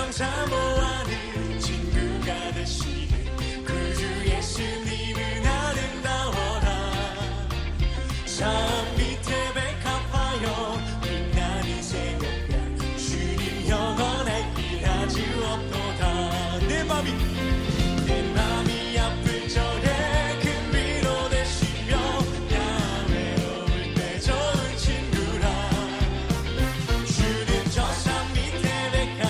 세상 사모하는 친구가 되시는 구주 예수님은 아름다워라. 산 밑에 백합하여 빛나는 새벽별 주님 영원할 일하지 없도다. 내 맘이 아플 적에 큰 위로 되시며 나 외로울 때 좋은 친구라. 주는 저 산 밑에 백합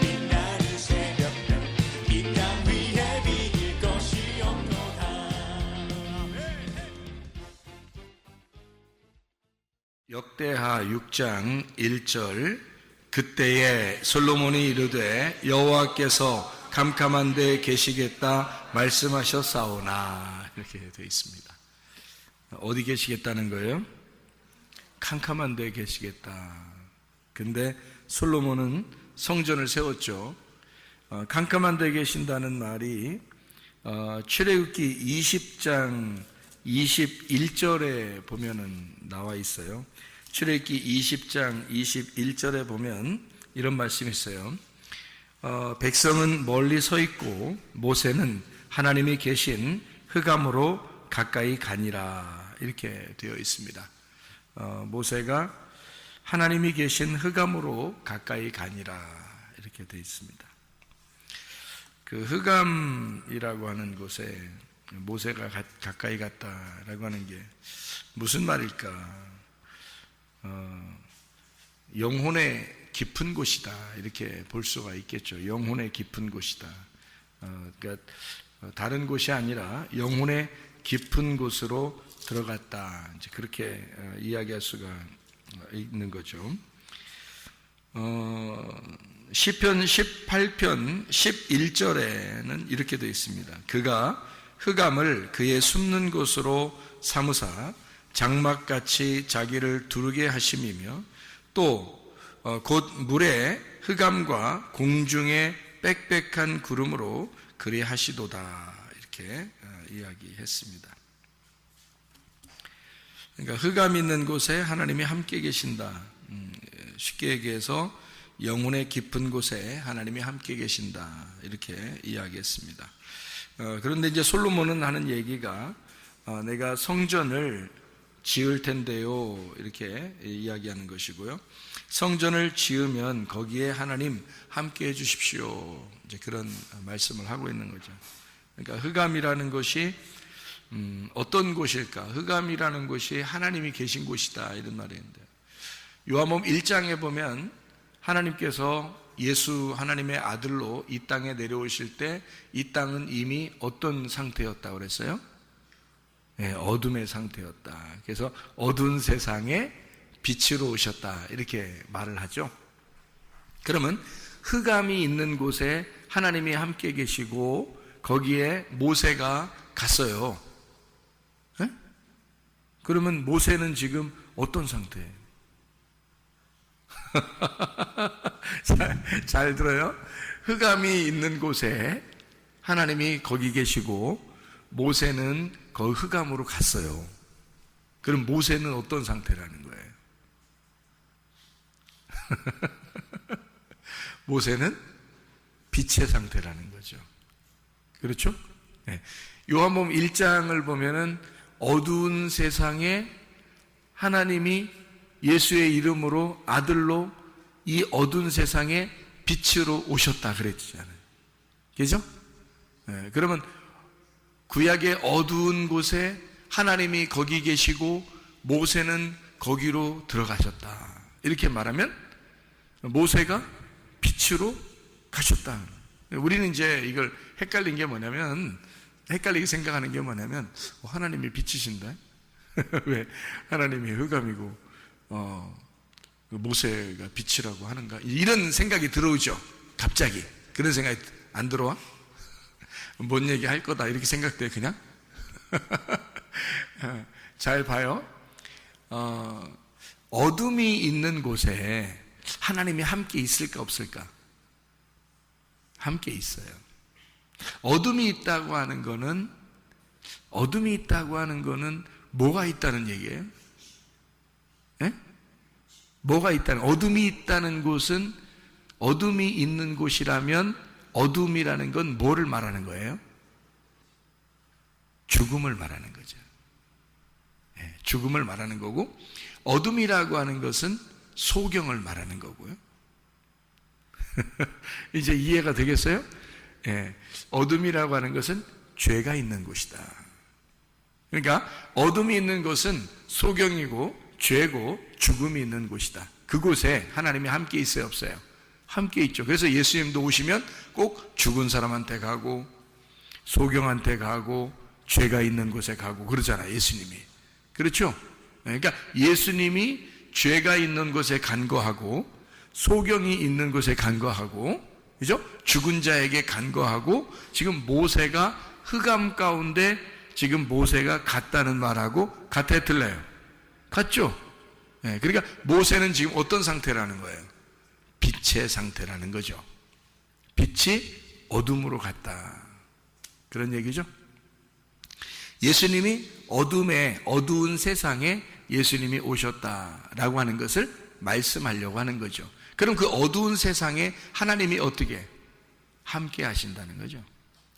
빛나는 새벽별 이 땅 위에 비길 것이 없도다. 역대하 6장 1절 그때에 솔로몬이 이르되 여호와께서 캄캄한 데에 계시겠다 말씀하셨사오나 이렇게 되어 있습니다. 어디 계시겠다는 거예요? 캄캄한 데에 계시겠다. 근데 솔로몬은 성전을 세웠죠. 캄캄한 데에 계신다는 말이 출애굽기 20장 21절에 보면은 나와 있어요. 출애굽기 20장 21절에 보면 이런 말씀이 있어요. 백성은 멀리 서 있고 모세는 하나님이 계신 흑암으로 가까이 가니라 이렇게 되어 있습니다. 모세가 하나님이 계신 흑암으로 가까이 가니라 이렇게 되어 있습니다. 그 흑암이라고 하는 곳에 모세가 가까이 갔다라고 하는 게 무슨 말일까? 영혼의 깊은 곳이다 이렇게 볼 수가 있겠죠. 영혼의 깊은 곳이다. 그러니까 다른 곳이 아니라 영혼의 깊은 곳으로 들어갔다. 이제 그렇게 이야기할 수가 있는 거죠. 시편 18편 11절에는 이렇게 되어 있습니다. 그가 흑암을 그의 숨는 곳으로 삼으사 장막같이 자기를 두르게 하심이며 또 곧 물에 흑암과 공중의 빽빽한 구름으로 그리 하시도다 이렇게 이야기했습니다. 그러니까 흑암 있는 곳에 하나님이 함께 계신다. 쉽게 얘기해서 영혼의 깊은 곳에 하나님이 함께 계신다 이렇게 이야기했습니다. 그런데 이제 솔로몬은 하는 얘기가 내가 성전을 지을 텐데요 이렇게 이야기하는 것이고요. 성전을 지으면 거기에 하나님 함께 해주십시오 이제 그런 말씀을 하고 있는 거죠. 그러니까 흑암이라는 것이 어떤 곳일까? 흑암이라는 곳이 하나님이 계신 곳이다 이런 말인데 요한복음 1장에 보면 하나님께서 예수 하나님의 아들로 이 땅에 내려오실 때 이 땅은 이미 어떤 상태였다고 그랬어요? 네, 어둠의 상태였다. 그래서 어두운 세상에 빛으로 오셨다 이렇게 말을 하죠. 그러면 흑암이 있는 곳에 하나님이 함께 계시고 거기에 모세가 갔어요. 네? 그러면 모세는 지금 어떤 상태예요? 잘 들어요. 흑암이 있는 곳에 하나님이 거기 계시고 모세는 그 흑암으로 갔어요. 그럼 모세는 어떤 상태라는 거예요? 모세는 빛의 상태라는 거죠. 그렇죠? 네. 요한복음 1장을 보면은 어두운 세상에 하나님이 예수의 이름으로 아들로 이 어두운 세상에 빛으로 오셨다 그랬잖아요. 그죠? 네. 그러면 구약의 어두운 곳에 하나님이 거기 계시고 모세는 거기로 들어가셨다. 이렇게 말하면 모세가 빛으로 가셨다. 우리는 이제 이걸 헷갈린 게 뭐냐면 헷갈리게 생각하는 게 뭐냐면 하나님이 빛이신다. 왜 하나님이 흑암이고 모세가 빛이라고 하는가 이런 생각이 들어오죠. 갑자기 그런 생각이 안 들어와? 뭔 얘기 할 거다 이렇게 생각돼 그냥? 잘 봐요. 어둠이 있는 곳에 하나님이 함께 있을까 없을까? 함께 있어요. 어둠이 있다고 하는 거는 뭐가 있다는 얘기예요? 예? 뭐가 있다는, 어둠이 있다는 곳은 어둠이 있는 곳이라면 어둠이라는 건 뭐를 말하는 거예요? 죽음을 말하는 거죠. 죽음을 말하는 거고, 어둠이라고 하는 것은 소경을 말하는 거고요. 이제 이해가 되겠어요? 어둠이라고 하는 것은 죄가 있는 곳이다. 그러니까 어둠이 있는 곳은 소경이고 죄고 죽음이 있는 곳이다. 그곳에 하나님이 함께 있어요, 없어요? 함께 있죠. 그래서 예수님도 오시면 꼭 죽은 사람한테 가고 소경한테 가고 죄가 있는 곳에 가고 그러잖아요, 예수님이. 그렇죠? 그러니까 예수님이 죄가 있는 곳에 간거하고 소경이 있는 곳에 간거하고, 그죠? 죽은 자에게 간거하고, 지금 모세가 흑암 가운데 지금 모세가 갔다는 말하고 같아 틀려요? 같죠? 그러니까 모세는 지금 어떤 상태라는 거예요? 빛의 상태라는 거죠. 빛이 어둠으로 갔다, 그런 얘기죠. 예수님이 어두운 세상에 예수님이 오셨다라고 하는 것을 말씀하려고 하는 거죠. 그럼 그 어두운 세상에 하나님이 어떻게 함께 하신다는 거죠.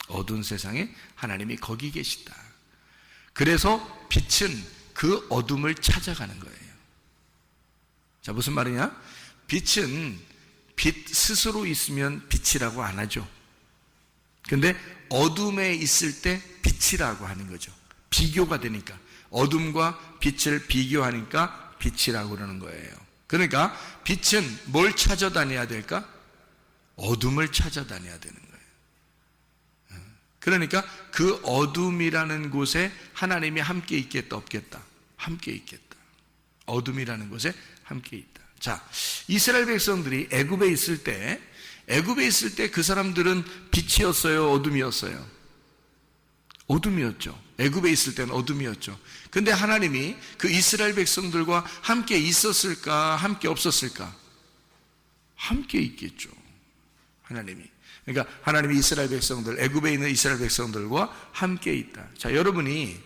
어두운 세상에 하나님이 거기 계시다. 그래서 빛은 그 어둠을 찾아가는 거예요. 자, 무슨 말이냐? 빛은 빛 스스로 있으면 빛이라고 안 하죠. 근데 어둠에 있을 때 빛이라고 하는 거죠. 비교가 되니까, 어둠과 빛을 비교하니까 빛이라고 그러는 거예요. 그러니까 빛은 뭘 찾아다녀야 될까? 어둠을 찾아다녀야 되는 거예요. 그러니까 그 어둠이라는 곳에 하나님이 함께 있겠다, 없겠다? 함께 있겠다. 어둠이라는 곳에 함께 있다. 자, 이스라엘 백성들이 애굽에 있을 때 그 사람들은 빛이었어요, 어둠이었어요? 어둠이었죠. 애굽에 있을 때는 어둠이었죠. 근데 하나님이 그 이스라엘 백성들과 함께 있었을까, 함께 없었을까? 함께 있겠죠, 하나님이. 그러니까 하나님이 이스라엘 백성들, 애굽에 있는 이스라엘 백성들과 함께 있다. 자, 여러분이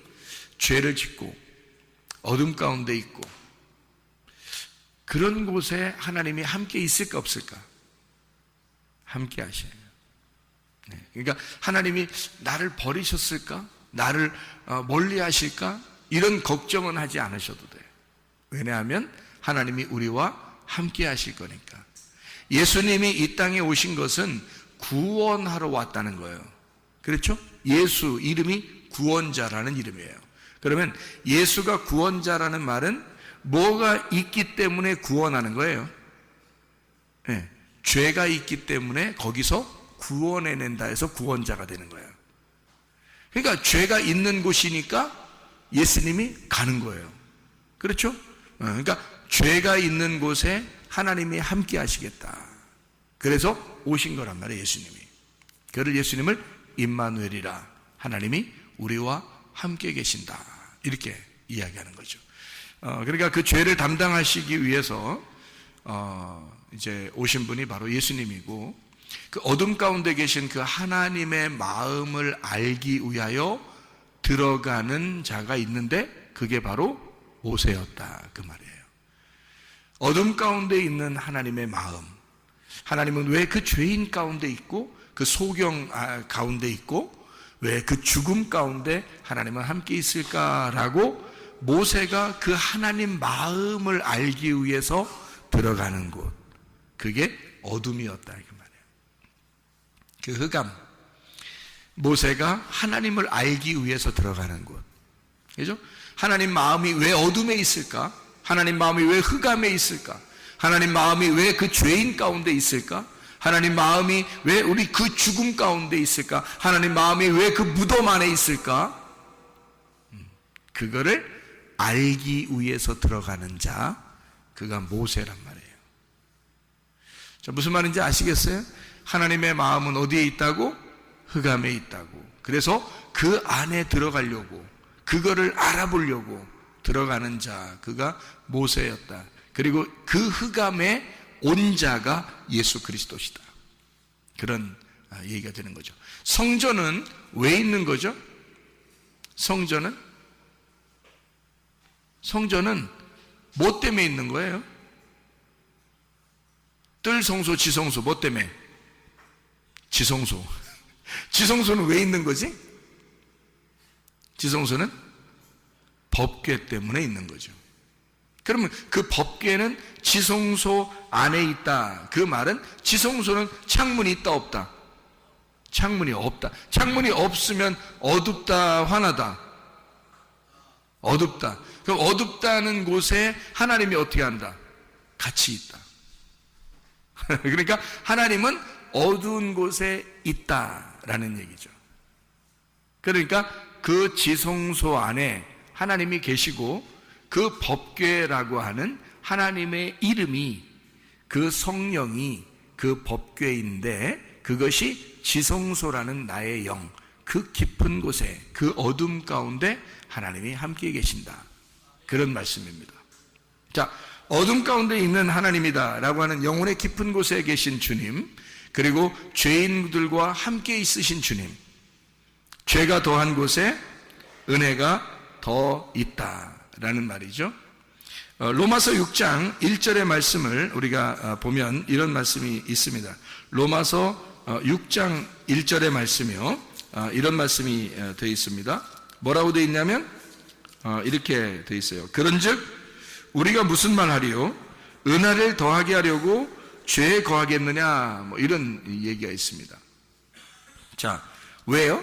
죄를 짓고 어둠 가운데 있고 그런 곳에 하나님이 함께 있을까, 없을까? 함께 하셔요. 그러니까 하나님이 나를 버리셨을까? 나를 멀리 하실까? 이런 걱정은 하지 않으셔도 돼요. 왜냐하면 하나님이 우리와 함께 하실 거니까. 예수님이 이 땅에 오신 것은 구원하러 왔다는 거예요. 그렇죠? 예수 이름이 구원자라는 이름이에요. 그러면 예수가 구원자라는 말은 뭐가 있기 때문에 구원하는 거예요? 죄가 있기 때문에 거기서 구원해낸다 해서 구원자가 되는 거예요. 그러니까 죄가 있는 곳이니까 예수님이 가는 거예요. 그렇죠? 그러니까 죄가 있는 곳에 하나님이 함께 하시겠다. 그래서 오신 거란 말이에요, 예수님이. 그를 예수님을 임마누엘이라, 하나님이 우리와 함께 계신다, 이렇게 이야기하는 거죠. 그러니까 그 죄를 담당하시기 위해서 이제 오신 분이 바로 예수님이고, 그 어둠 가운데 계신 그 하나님의 마음을 알기 위하여 들어가는 자가 있는데 그게 바로 모세였다, 그 말이에요. 어둠 가운데 있는 하나님의 마음, 하나님은 왜 그 죄인 가운데 있고 그 소경 가운데 있고 왜 그 죽음 가운데 하나님은 함께 있을까라고 모세가 그 하나님 마음을 알기 위해서 들어가는 곳, 그게 어둠이었다, 그 말이에요. 그 흑암, 모세가 하나님을 알기 위해서 들어가는 곳, 그죠? 하나님 마음이 왜 어둠에 있을까? 하나님 마음이 왜 흑암에 있을까? 하나님 마음이 왜 그 죄인 가운데 있을까? 하나님 마음이 왜 우리 그 죽음 가운데 있을까? 하나님 마음이 왜 그 무덤 안에 있을까? 그거를 알기 위해서 들어가는 자, 그가 모세란 말이에요. 자, 무슨 말인지 아시겠어요? 하나님의 마음은 어디에 있다고? 흑암에 있다고. 그래서 그 안에 들어가려고, 그거를 알아보려고 들어가는 자, 그가 모세였다. 그리고 그 흑암에 온 자가 예수 그리스도시다. 그런 얘기가 되는 거죠. 성전은 왜 있는 거죠? 성전은 뭐 때문에 있는 거예요? 뜰 성소, 지성소, 뭐 때문에? 지성소. 지성소는 왜 있는 거지? 지성소는 법궤 때문에 있는 거죠. 그러면 그 법궤는 지성소 안에 있다. 그 말은 지성소는 창문이 있다 없다? 창문이 없다. 창문이 없으면 어둡다 환하다? 어둡다. 그럼 어둡다는 곳에 하나님이 어떻게 한다? 같이 있다. 그러니까 하나님은 어두운 곳에 있다라는 얘기죠. 그러니까 그 지성소 안에 하나님이 계시고 그 법궤라고 하는 하나님의 이름이, 그 성령이 그 법궤인데, 그것이 지성소라는 나의 영, 그 깊은 곳에, 그 어둠 가운데 하나님이 함께 계신다, 그런 말씀입니다. 자, 어둠 가운데 있는 하나님이다 라고 하는 영혼의 깊은 곳에 계신 주님, 그리고 죄인들과 함께 있으신 주님, 죄가 더한 곳에 은혜가 더 있다 라는 말이죠. 로마서 6장 1절의 말씀을 우리가 보면 이런 말씀이 있습니다. 로마서 6장 1절의 말씀이요, 이런 말씀이 되어 있습니다. 뭐라고 되어 있냐면 이렇게 되어 있어요. 그런즉 우리가 무슨 말 하리요? 은혜를 더하게 하려고 죄에 거하겠느냐, 뭐 이런 얘기가 있습니다. 자, 왜요?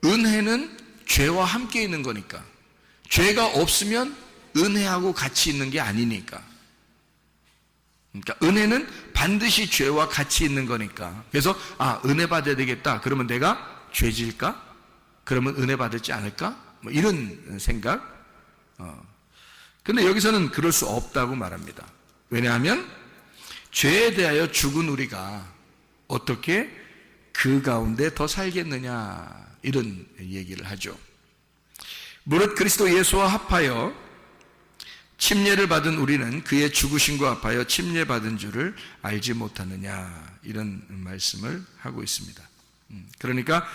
은혜는 죄와 함께 있는 거니까. 죄가 없으면 은혜하고 같이 있는 게 아니니까. 그러니까 은혜는 반드시 죄와 같이 있는 거니까. 그래서 은혜 받아야 되겠다. 그러면 내가 죄질까? 그러면 은혜 받을지 않을까? 뭐 이런 생각. 근데 여기서는 그럴 수 없다고 말합니다. 왜냐하면 죄에 대하여 죽은 우리가 어떻게 그 가운데 더 살겠느냐, 이런 얘기를 하죠. 무릇 그리스도 예수와 합하여 침례를 받은 우리는 그의 죽으심과 합하여 침례받은 줄을 알지 못하느냐, 이런 말씀을 하고 있습니다. 그러니까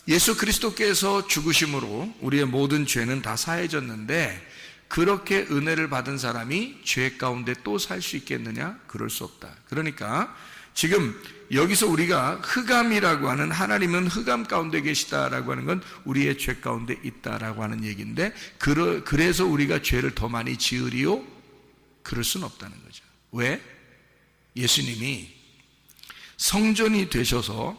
예수 그리스도께서 죽으심으로 우리의 모든 죄는 다 사해졌는데, 그렇게 은혜를 받은 사람이 죄 가운데 또 살 수 있겠느냐? 그럴 수 없다. 그러니까 지금 여기서 우리가 흑암이라고 하는, 하나님은 흑암 가운데 계시다라고 하는 건 우리의 죄 가운데 있다라고 하는 얘기인데, 그래서 우리가 죄를 더 많이 지으리요? 그럴 수는 없다는 거죠. 왜? 예수님이 성전이 되셔서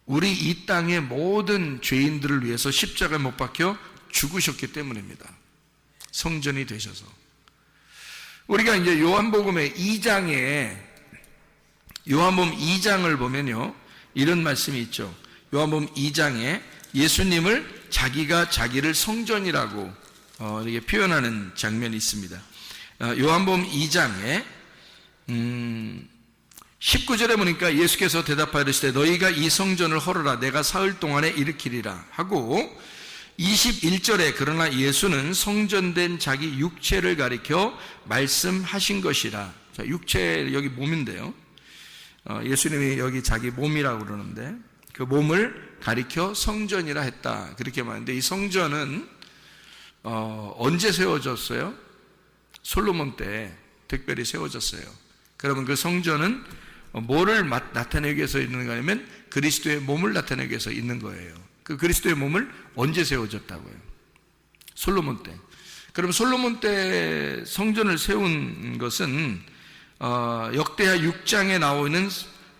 우리 이 땅의 모든 죄인들을 위해서 십자가에 못 박혀 죽으셨기 때문입니다. 성전이 되셔서. 우리가 이제 요한복음의 2장에, 요한복음 2장을 보면요, 이런 말씀이 있죠. 요한복음 2장에 예수님을 자기가 자기를 성전이라고 이렇게 표현하는 장면이 있습니다. 요한복음 2장에 19절에 보니까 예수께서 대답하시되 너희가 이 성전을 헐어라, 내가 사흘 동안에 일으키리라 하고, 21절에 그러나 예수는 성전된 자기 육체를 가리켜 말씀하신 것이라. 자, 육체, 여기 몸인데요, 예수님이 여기 자기 몸이라고 그러는데 그 몸을 가리켜 성전이라 했다, 그렇게 말하는데, 이 성전은 언제 세워졌어요? 솔로몬 때 특별히 세워졌어요. 그러면 그 성전은 뭐를 나타내기 위해서 있는 거냐면 그리스도의 몸을 나타내기 위해서 있는 거예요. 그 그리스도의 몸을 언제 세워졌다고요? 솔로몬 때. 그럼 솔로몬 때 성전을 세운 것은 역대하 6장에 나오는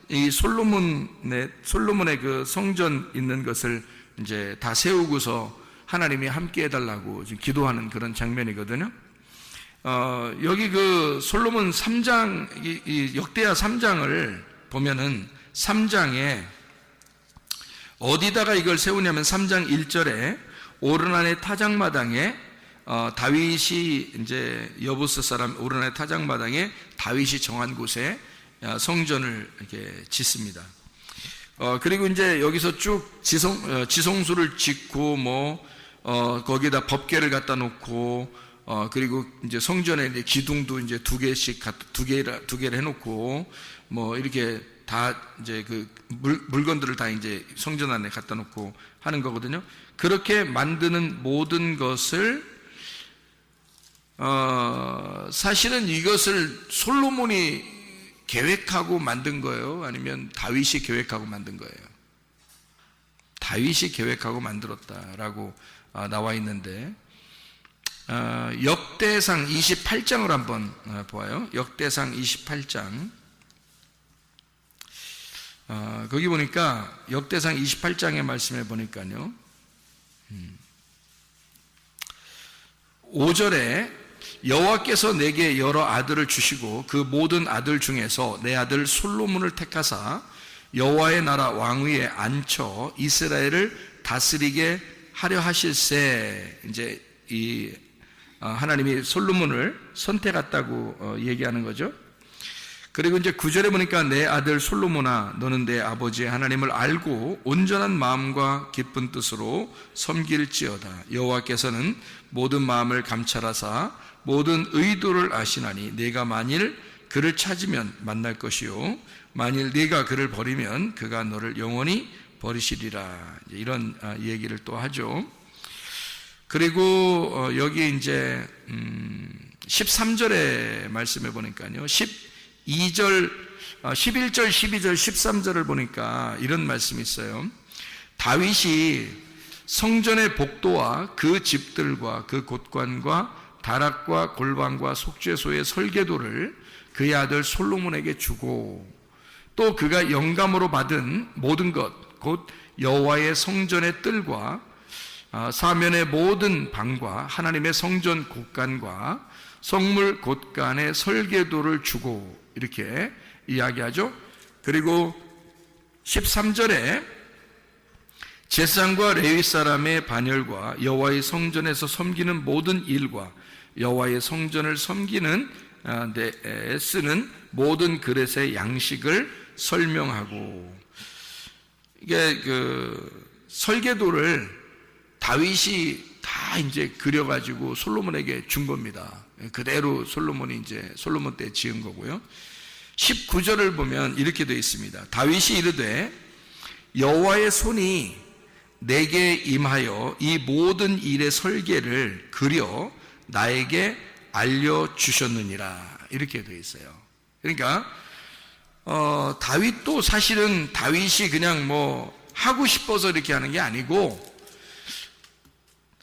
이 솔로몬의 그 성전 있는 것을 이제 다 세우고서 하나님이 함께 해달라고 지금 기도하는 그런 장면이거든요. 여기 그 솔로몬 3장, 이 역대하 3장을 보면은 3장에 어디다가 이걸 세우냐면 3장 1절에 오르난의 타작마당에 다윗이 이제 여부스 사람 오르난의 타작마당에 다윗이 정한 곳에 성전을 이렇게 짓습니다. 그리고 이제 여기서 쭉 지성소를 짓고 거기다 법궤를 갖다 놓고 그리고 이제 성전에 이제 기둥도 이제 두 개를 해놓고 이렇게 다 이제 그 물건들을 다 이제 성전 안에 갖다 놓고 하는 거거든요. 그렇게 만드는 모든 것을 사실은 이것을 솔로몬이 계획하고 만든 거예요? 아니면 다윗이 계획하고 만든 거예요? 다윗이 계획하고 만들었다라고 나와 있는데, 역대상 28장을 한번 보아요. 역대상 28장. 거기 보니까 역대상 28장의 말씀에 보니까요, 5절에 여호와께서 내게 여러 아들을 주시고 그 모든 아들 중에서 내 아들 솔로몬을 택하사 여호와의 나라 왕위에 앉혀 이스라엘을 다스리게 하려 하실세. 이제 이 하나님이 솔로몬을 선택했다고 얘기하는 거죠. 그리고 이제 9절에 보니까 내 아들 솔로몬아, 너는 내 아버지의 하나님을 알고 온전한 마음과 기쁜 뜻으로 섬길지어다. 여호와께서는 모든 마음을 감찰하사 모든 의도를 아시나니 네가 만일 그를 찾으면 만날 것이요 만일 네가 그를 버리면 그가 너를 영원히 버리시리라. 이런 얘기를 또 하죠. 그리고 여기 이제 13절의 말씀에 보니까요, 11절, 12절, 13절을 보니까 이런 말씀이 있어요. 다윗이 성전의 복도와 그 집들과 그 곳관과 다락과 골방과 속죄소의 설계도를 그의 아들 솔로몬에게 주고, 또 그가 영감으로 받은 모든 것, 곧 여호와의 성전의 뜰과 사면의 모든 방과 하나님의 성전 곳간과 성물 곳간의 설계도를 주고, 이렇게 이야기하죠. 그리고 13절에 제사장과 레위 사람의 반열과 여호와의 성전에서 섬기는 모든 일과 여호와의 성전을 섬기는 데 쓰는 모든 그릇의 양식을 설명하고, 이게 그 설계도를 다윗이 다 이제 그려가지고 솔로몬에게 준 겁니다. 그대로 솔로몬 때 지은 거고요. 19절을 보면 이렇게 되어 있습니다. 다윗이 이르되 여호와의 손이 내게 임하여 이 모든 일의 설계를 그려 나에게 알려주셨느니라. 이렇게 되어 있어요. 그러니까 다윗도 사실은 다윗이 그냥 뭐 하고 싶어서 이렇게 하는 게 아니고,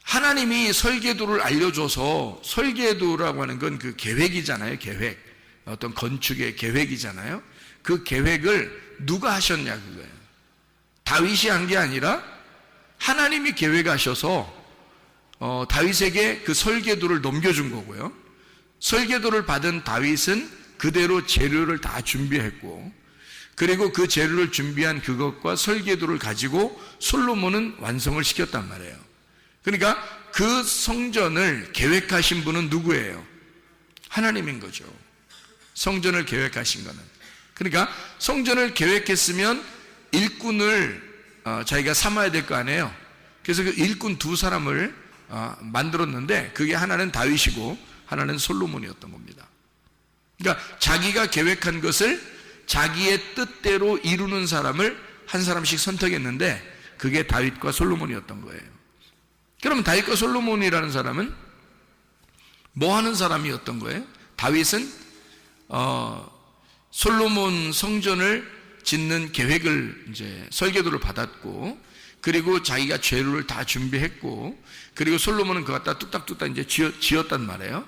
하나님이 설계도를 알려줘서, 설계도라고 하는 건 그 계획이잖아요. 계획, 어떤 건축의 계획이잖아요. 그 계획을 누가 하셨냐, 그거예요. 다윗이 한 게 아니라 하나님이 계획하셔서 다윗에게 그 설계도를 넘겨준 거고요. 설계도를 받은 다윗은 그대로 재료를 다 준비했고, 그리고 그 재료를 준비한 그것과 설계도를 가지고 솔로몬은 완성을 시켰단 말이에요. 그러니까 그 성전을 계획하신 분은 누구예요? 하나님인 거죠. 성전을 계획하신 거는. 그러니까 성전을 계획했으면 일꾼을 자기가 삼아야 될 거 아니에요. 그래서 그 일꾼 두 사람을 만들었는데, 그게 하나는 다윗이고 하나는 솔로몬이었던 겁니다. 그러니까 자기가 계획한 것을 자기의 뜻대로 이루는 사람을 한 사람씩 선택했는데, 그게 다윗과 솔로몬이었던 거예요. 그러면 다윗과 솔로몬이라는 사람은 뭐 하는 사람이었던 거예요? 다윗은 솔로몬 성전을 짓는 계획을, 이제 설계도를 받았고, 그리고 자기가 재료를 다 준비했고, 그리고 솔로몬은 그거 갖다 뚝딱뚝딱 이제 지었단 말이에요.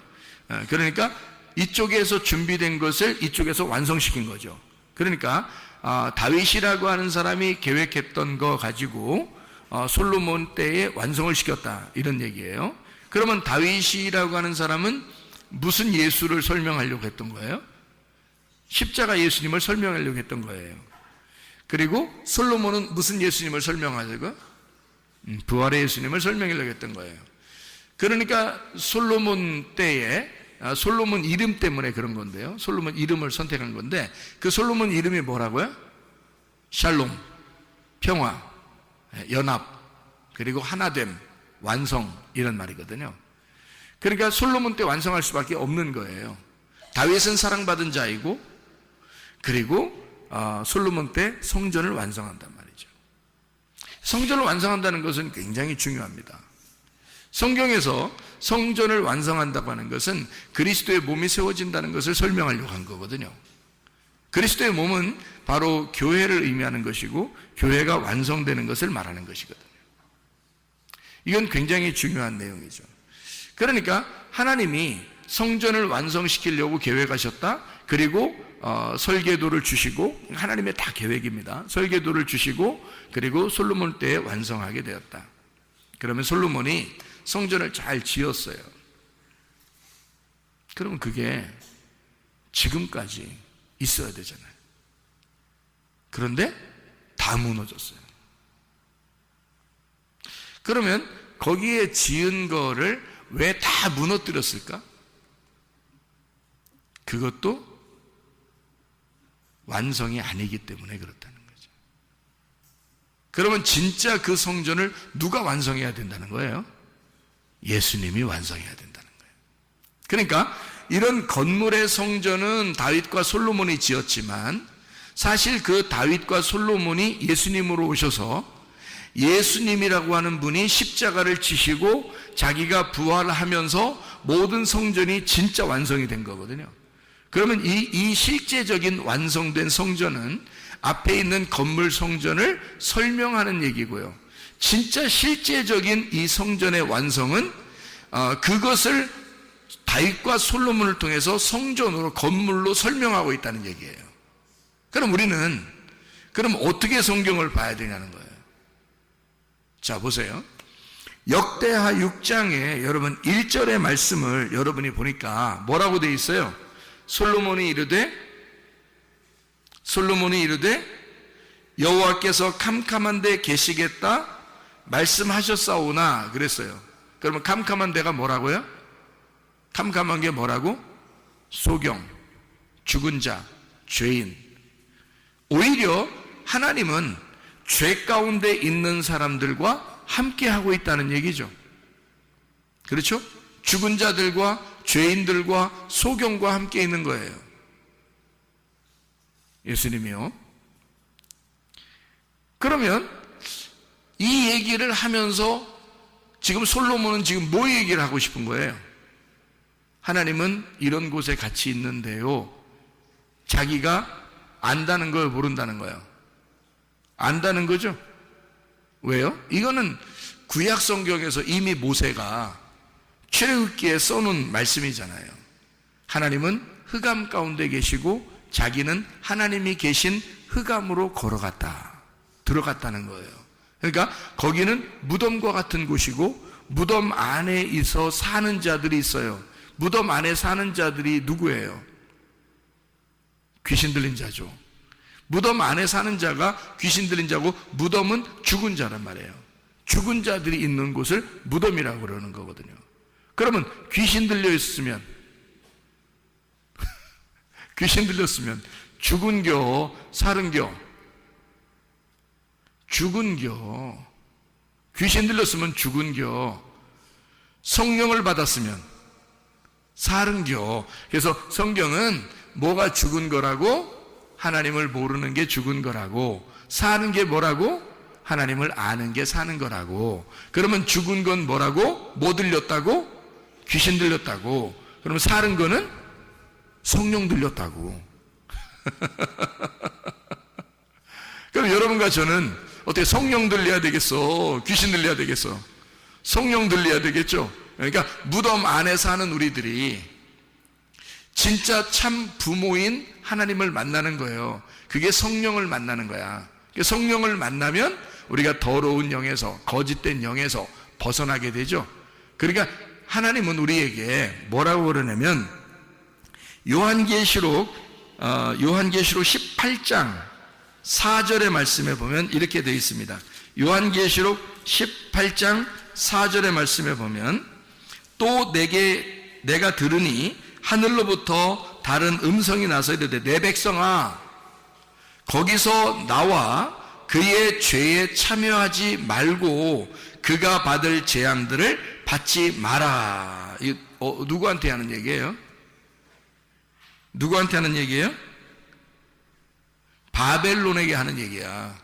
그러니까 이쪽에서 준비된 것을 이쪽에서 완성시킨 거죠. 그러니까 다윗이라고 하는 사람이 계획했던 거 가지고 솔로몬 때에 완성을 시켰다, 이런 얘기예요. 그러면 다윗이라고 하는 사람은 무슨 예수를 설명하려고 했던 거예요? 십자가 예수님을 설명하려고 했던 거예요. 그리고 솔로몬은 무슨 예수님을 설명하려고? 부활의 예수님을 설명하려고 했던 거예요. 그러니까 솔로몬 때에 솔로몬 이름 때문에 그런 건데요. 솔로몬 이름을 선택한 건데, 그 솔로몬 이름이 뭐라고요? 샬롬, 평화, 연합, 그리고 하나됨, 완성, 이런 말이거든요. 그러니까 솔로몬 때 완성할 수밖에 없는 거예요. 다윗은 사랑받은 자이고, 그리고 솔로몬 때 성전을 완성한단 말이죠. 성전을 완성한다는 것은 굉장히 중요합니다. 성경에서 성전을 완성한다고 하는 것은 그리스도의 몸이 세워진다는 것을 설명하려고 한 거거든요. 그리스도의 몸은 바로 교회를 의미하는 것이고 교회가 완성되는 것을 말하는 것이거든요. 이건 굉장히 중요한 내용이죠. 그러니까 하나님이 성전을 완성시키려고 계획하셨다. 그리고 설계도를 주시고, 하나님의 다 계획입니다. 설계도를 주시고 그리고 솔로몬 때에 완성하게 되었다. 그러면 솔로몬이 성전을 잘 지었어요. 그러면 그게 지금까지 있어야 되잖아요. 그런데 다 무너졌어요. 그러면 거기에 지은 거를 왜 다 무너뜨렸을까? 그것도 완성이 아니기 때문에 그렇다는 거죠. 그러면 진짜 그 성전을 누가 완성해야 된다는 거예요? 예수님이 완성해야 된다는 거예요. 그러니까 이런 건물의 성전은 다윗과 솔로몬이 지었지만 사실 그 다윗과 솔로몬이 예수님으로 오셔서 예수님이라고 하는 분이 십자가를 지시고 자기가 부활하면서 모든 성전이 진짜 완성이 된 거거든요. 그러면 이 실제적인 완성된 성전은 앞에 있는 건물 성전을 설명하는 얘기고요. 진짜 실제적인 이 성전의 완성은 그것을 다윗과 솔로몬을 통해서 성전으로, 건물로 설명하고 있다는 얘기예요. 그럼 우리는 그럼 어떻게 성경을 봐야 되냐는 거예요. 자, 보세요. 역대하 6장에 여러분 1절의 말씀을 여러분이 보니까 뭐라고 되어 있어요? 솔로몬이 이르되 여호와께서 캄캄한 데 계시겠다 말씀하셨사오나 그랬어요. 그러면 캄캄한 데가 뭐라고요? 캄캄한 게 뭐라고? 소경, 죽은 자, 죄인. 오히려 하나님은 죄 가운데 있는 사람들과 함께 하고 있다는 얘기죠. 그렇죠? 죽은 자들과 죄인들과 소경과 함께 있는 거예요. 예수님이요. 그러면 이 얘기를 하면서 지금 솔로몬은 지금 뭐 얘기를 하고 싶은 거예요? 하나님은 이런 곳에 같이 있는데요. 자기가 안다는 걸 모른다는 거예요. 안다는 거죠. 왜요? 이거는 구약 성경에서 이미 모세가 출애굽기에 써놓은 말씀이잖아요. 하나님은 흑암 가운데 계시고 자기는 하나님이 계신 흑암으로 들어갔다는 거예요. 그러니까 거기는 무덤과 같은 곳이고 무덤 안에 있어 사는 자들이 있어요. 무덤 안에 사는 자들이 누구예요? 귀신 들린 자죠. 무덤 안에 사는 자가 귀신 들린 자고 무덤은 죽은 자란 말이에요. 죽은 자들이 있는 곳을 무덤이라고 그러는 거거든요. 그러면 귀신 들렸으면 죽은겨 살은겨? 죽은겨. 귀신 들렸으면 죽은겨. 성령을 받았으면 살은겨. 그래서 성경은 뭐가 죽은 거라고? 하나님을 모르는 게 죽은 거라고. 사는 게 뭐라고? 하나님을 아는 게 사는 거라고. 그러면 죽은 건 뭐라고? 뭐 들렸다고? 귀신 들렸다고. 그러면 사는 거는 성령 들렸다고. 그럼 여러분과 저는 어떻게 성령 들려야 되겠어? 귀신 들려야 되겠어? 성령 들려야 되겠죠? 그러니까 무덤 안에 사는 우리들이 진짜 참 부모인 하나님을 만나는 거예요. 그게 성령을 만나는 거야. 성령을 만나면 우리가 더러운 영에서, 거짓된 영에서 벗어나게 되죠. 그러니까 하나님은 우리에게 뭐라고 그러냐면 요한계시록 18장 4절의 말씀에 보면 이렇게 되어 있습니다. 요한계시록 18장 4절의 말씀에 보면 또 내가 들으니 하늘로부터 다른 음성이 나서 이르되 내 백성아 거기서 나와 그의 죄에 참여하지 말고 그가 받을 재앙들을 받지 마라. 누구한테 하는 얘기예요? 누구한테 하는 얘기예요? 바벨론에게 하는 얘기야.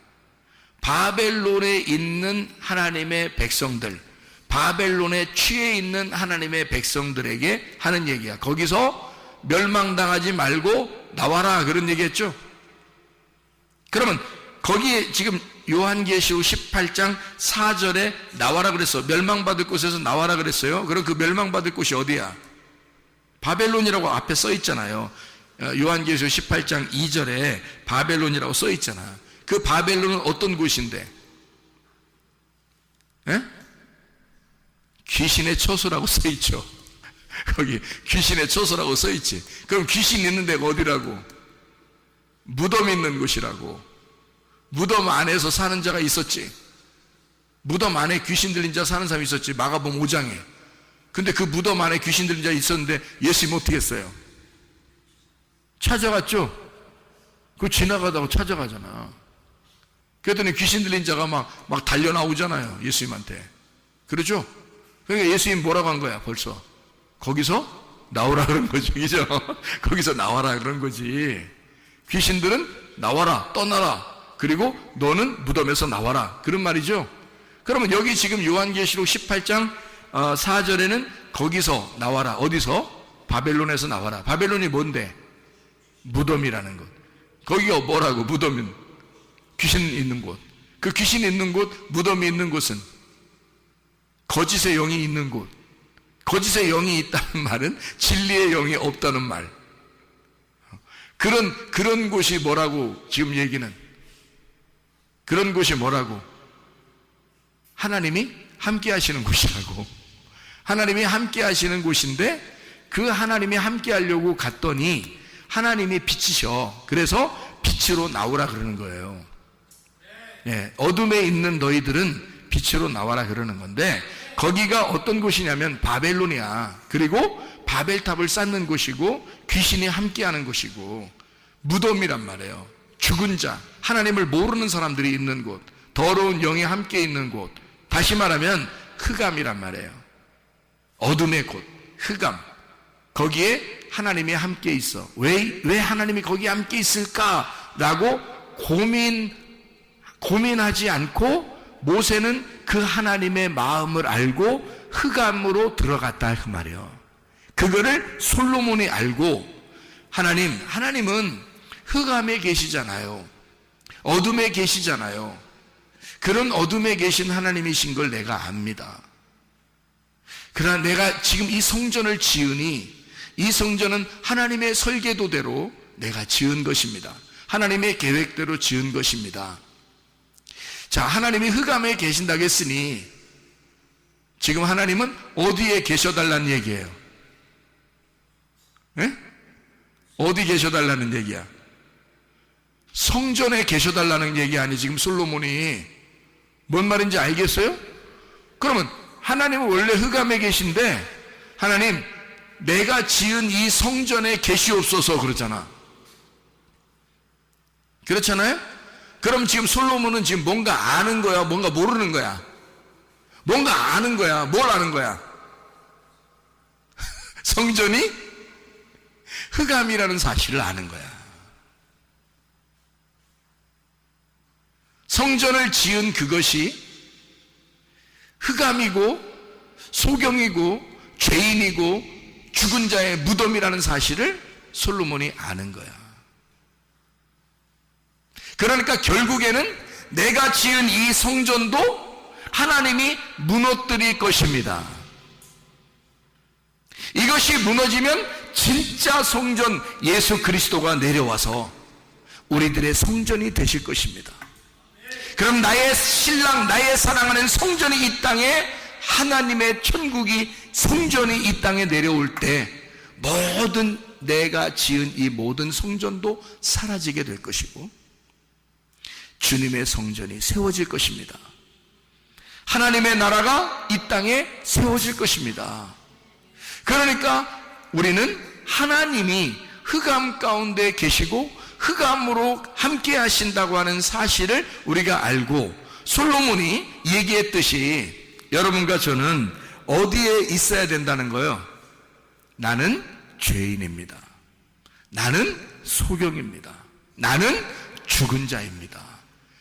바벨론에 있는 하나님의 백성들, 바벨론에 취해 있는 하나님의 백성들에게 하는 얘기야. 거기서 멸망당하지 말고 나와라 그런 얘기했죠. 그러면 거기에 지금 요한계시록 18장 4절에 나와라 그랬어. 멸망받을 곳에서 나와라 그랬어요. 그럼 그 멸망받을 곳이 어디야? 바벨론이라고 앞에 써 있잖아요. 요한계시록 18장 2절에 바벨론이라고 써 있잖아. 그 바벨론은 어떤 곳인데? 에? 귀신의 처소라고 써 있죠. 거기 귀신의 처소라고 써 있지. 그럼 귀신 있는 데가 어디라고? 무덤 있는 곳이라고. 무덤 안에서 사는 자가 있었지. 무덤 안에 귀신 들린 자 사는 사람이 있었지. 마가복음 5장에. 근데 그 무덤 안에 귀신 들린 자 있었는데 예수님 어떻게 했어요? 찾아갔죠. 그 지나가다가 찾아가잖아. 그랬더니 귀신 들린 자가 막 달려나오잖아요. 예수님한테. 그러죠? 그러니까 예수님 뭐라고 한 거야 벌써? 거기서 나오라 그런 거지. 그죠? 거기서 나와라 그런 거지. 귀신들은 나와라, 떠나라. 그리고 너는 무덤에서 나와라. 그런 말이죠. 그러면 여기 지금 요한계시록 18장 4절에는 거기서 나와라. 어디서? 바벨론에서 나와라. 바벨론이 뭔데? 무덤이라는 것. 거기가 뭐라고? 무덤은 귀신 있는 곳. 그 귀신 있는 곳, 무덤이 있는 곳은 거짓의 영이 있는 곳. 거짓의 영이 있다는 말은 진리의 영이 없다는 말. 그런 곳이 뭐라고 지금 얘기는? 그런 곳이 뭐라고? 하나님이 함께 하시는 곳이라고. 하나님이 함께 하시는 곳인데 그 하나님이 함께 하려고 갔더니 하나님이 빛이셔. 그래서 빛으로 나오라 그러는 거예요. 예, 어둠에 있는 너희들은 빛으로 나와라 그러는 건데 거기가 어떤 곳이냐면 바벨론이야. 그리고 바벨탑을 쌓는 곳이고 귀신이 함께하는 곳이고 무덤이란 말이에요. 죽은 자, 하나님을 모르는 사람들이 있는 곳, 더러운 영이 함께 있는 곳. 다시 말하면 흑암이란 말이에요. 어둠의 곳, 흑암. 거기에 하나님이 함께 있어. 왜 하나님이 거기에 함께 있을까라고 고민하지 않고 모세는 그 하나님의 마음을 알고 흑암으로 들어갔다 그 말이에요. 그거를 솔로몬이 알고 하나님은 흑암에 계시잖아요. 어둠에 계시잖아요. 그런 어둠에 계신 하나님이신 걸 내가 압니다. 그러나 내가 지금 이 성전을 지으니 이 성전은 하나님의 설계도대로 내가 지은 것입니다. 하나님의 계획대로 지은 것입니다. 자, 하나님이 흑암에 계신다고 했으니 지금 하나님은 어디에 계셔달라는 얘기예요? 네? 어디 계셔달라는 얘기야? 성전에 계셔달라는 얘기 아니 지금 솔로몬이 뭔 말인지 알겠어요? 그러면 하나님은 원래 흑암에 계신데 하나님 내가 지은 이 성전에 계시옵소서 그러잖아. 그렇잖아요? 그럼 지금 솔로몬은 지금 뭔가 아는 거야? 뭔가 모르는 거야? 뭔가 아는 거야? 뭘 아는 거야? 성전이 흑암이라는 사실을 아는 거야. 성전을 지은 그것이 흑암이고 소경이고 죄인이고 죽은 자의 무덤이라는 사실을 솔로몬이 아는 거야. 그러니까 결국에는 내가 지은 이 성전도 하나님이 무너뜨릴 것입니다. 이것이 무너지면 진짜 성전 예수 그리스도가 내려와서 우리들의 성전이 되실 것입니다. 그럼 나의 신랑, 나의 사랑하는 성전이 이 땅에, 하나님의 천국이, 성전이 이 땅에 내려올 때 모든 내가 지은 이 모든 성전도 사라지게 될 것이고 주님의 성전이 세워질 것입니다. 하나님의 나라가 이 땅에 세워질 것입니다. 그러니까 우리는 하나님이 흑암 가운데 계시고 흑암으로 함께 하신다고 하는 사실을 우리가 알고 솔로몬이 얘기했듯이 여러분과 저는 어디에 있어야 된다는 거예요? 나는 죄인입니다. 나는 소경입니다. 나는 죽은 자입니다.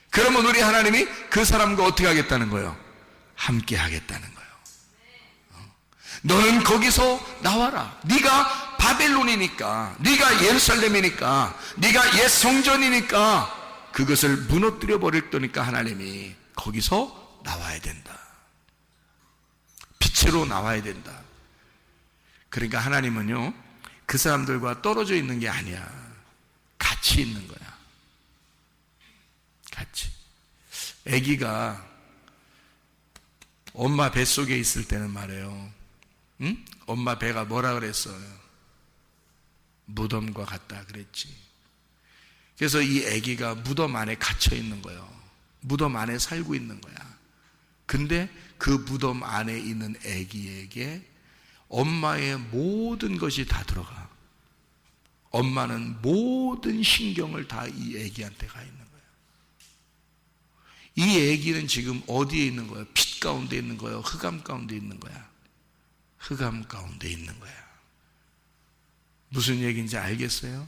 그러면 우리 하나님이 그 사람과 어떻게 하겠다는 거예요? 함께 하겠다는 거예요. 너는 거기서 나와라. 네가 바벨론이니까, 네가 예루살렘이니까, 네가 옛 성전이니까 그것을 무너뜨려 버릴 거니까 하나님이 거기서 나와야 된다. 빛으로 나와야 된다. 그러니까 하나님은요, 그 사람들과 떨어져 있는 게 아니야. 같이 있는 거야. 같이. 아기가 엄마 뱃속에 있을 때는 말이에요, 응? 엄마 배가 뭐라 그랬어요? 무덤과 같다 그랬지. 그래서 이 아기가 무덤 안에 갇혀 있는 거예요. 무덤 안에 살고 있는 거야. 근데 그 무덤 안에 있는 아기에게 엄마의 모든 것이 다 들어가. 엄마는 모든 신경을 다 이 아기한테 가 있는 거야. 이 아기는 지금 어디에 있는 거야? 빛 가운데 있는 거야? 흑암 가운데 있는 거야? 흑암 가운데 있는 거야. 무슨 얘기인지 알겠어요?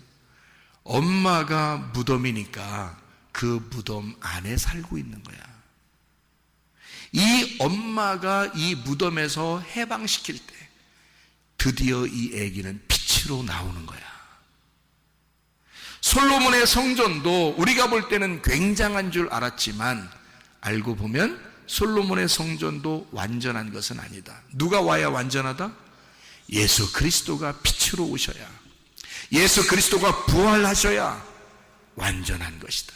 엄마가 무덤이니까 그 무덤 안에 살고 있는 거야. 이 엄마가 이 무덤에서 해방시킬 때 드디어 이 아기는 빛으로 나오는 거야. 솔로몬의 성전도 우리가 볼 때는 굉장한 줄 알았지만 알고 보면 솔로몬의 성전도 완전한 것은 아니다. 누가 와야 완전하다? 예수 그리스도가 빛으로 오셔야, 예수 그리스도가 부활하셔야 완전한 것이다.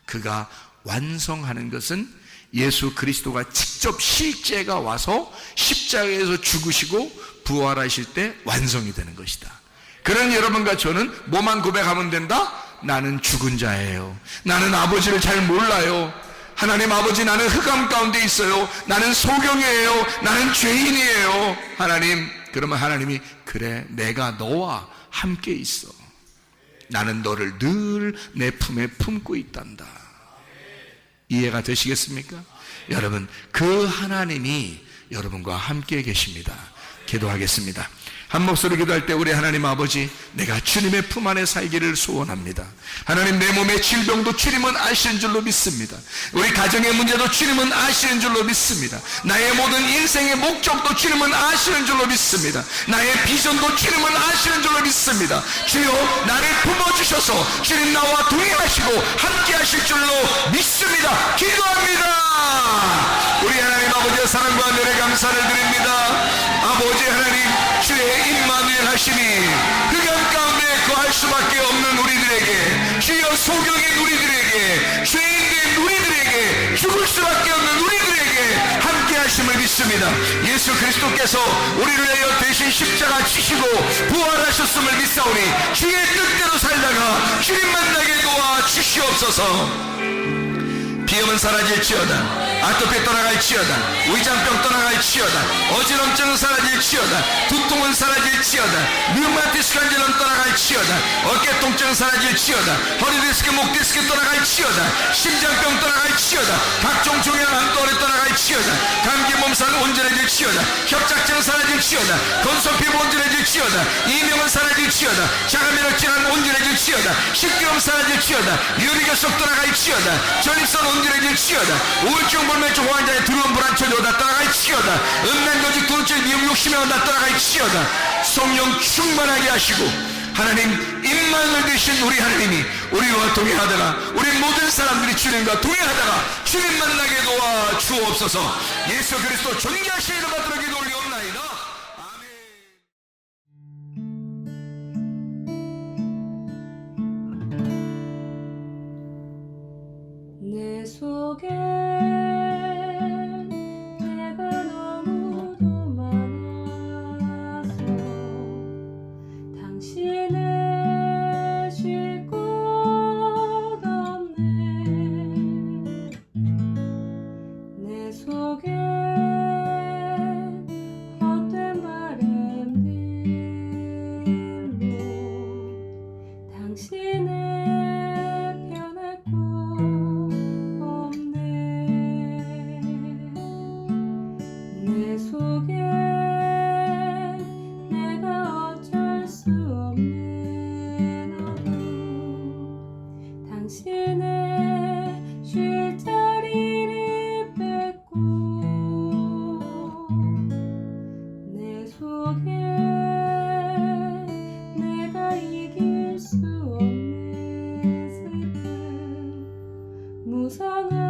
그가 완성하는 것은 예수 그리스도가 직접 실제가 와서 십자가에서 죽으시고 부활하실 때 완성이 되는 것이다. 그런 여러분과 저는 뭐만 고백하면 된다? 나는 죽은 자예요. 나는 아버지를 잘 몰라요. 하나님 아버지, 나는 흑암 가운데 있어요. 나는 소경이에요. 나는 죄인이에요. 하나님, 그러면 하나님이 그래, 내가 너와 함께 있어. 나는 너를 늘 내 품에 품고 있단다. 이해가 되시겠습니까? 여러분, 그 하나님이 여러분과 함께 계십니다. 기도하겠습니다. 한 목소리 기도할 때 우리 하나님 아버지, 내가 주님의 품 안에 살기를 소원합니다. 하나님, 내 몸의 질병도 주님은 아시는 줄로 믿습니다. 우리 가정의 문제도 주님은 아시는 줄로 믿습니다. 나의 모든 인생의 목적도 주님은 아시는 줄로 믿습니다. 나의 비전도 주님은 아시는 줄로 믿습니다. 주여, 나를 품어주셔서 주님 나와 동행하시고 함께 하실 줄로 믿습니다. 기도합니다. 우리 하나님 아버지의 사랑과 은혜에 감사를 드립니다. 아버지 하나님, 주의 임마누엘 하시니 흑암 가운데 거할 수밖에 없는 우리들에게, 주여 소경인 우리들에게, 죄인된 우리들에게, 죽을 수밖에 없는 우리들에게 함께 하심을 믿습니다. 예수 그리스도께서 우리를 위하여 대신 십자가 지시고 부활하셨음을 믿사오니 주의 뜻대로 살다가 주님 만나게 도와 주시옵소서. 비염은 사라질지어다. 아토피 떠나갈지어다. 위장병 떠나갈지어다. 어지럼증은 사라질지어다. 두통은 사라질지어다. 류마티스 관절은 떠나갈지어다. 어깨 통증은 사라질지어다. 허리 디스크, 목 디스크 떠나갈지어다. 심장병 떠나갈지어다. 각종 종양 암떠리 떠나갈지어다. 감기 몸살 온전해질지어다. 협착증은 사라질지어다. 건성 피부 온전해질지어다. 이명은 사라질지어다. 자가면역 질환 온전해질지어다. 식기염 사라질지어다. 유리결석 떠나갈지어다. 전립선 온전해질지어다. 우울증 불면증 환자의 두려움 불안 초조 다 떠나갈지어다. 음란거짓 두루증 미움 욕심에 다 떠나갈지어다. 성령 충만하게 하시고 하나님 임만을 되신 우리 하나님이 우리와 동행하다가 우리 모든 사람들이 주님과 동행하다가 주님 만나게 도와 주옵소서. 예수 그리스도 존귀하신 이름 받들어 기도 올리옵나이다. 내 속에 내가 너무도 많아서 당신을 쉴 곳 없네. 내 속에 헛된 바램들로 당신을 변할 곳 내 속에 내가 어쩔 수 없는 어둠 당신의 쉴 자리를 뺏고 내 속에 무상한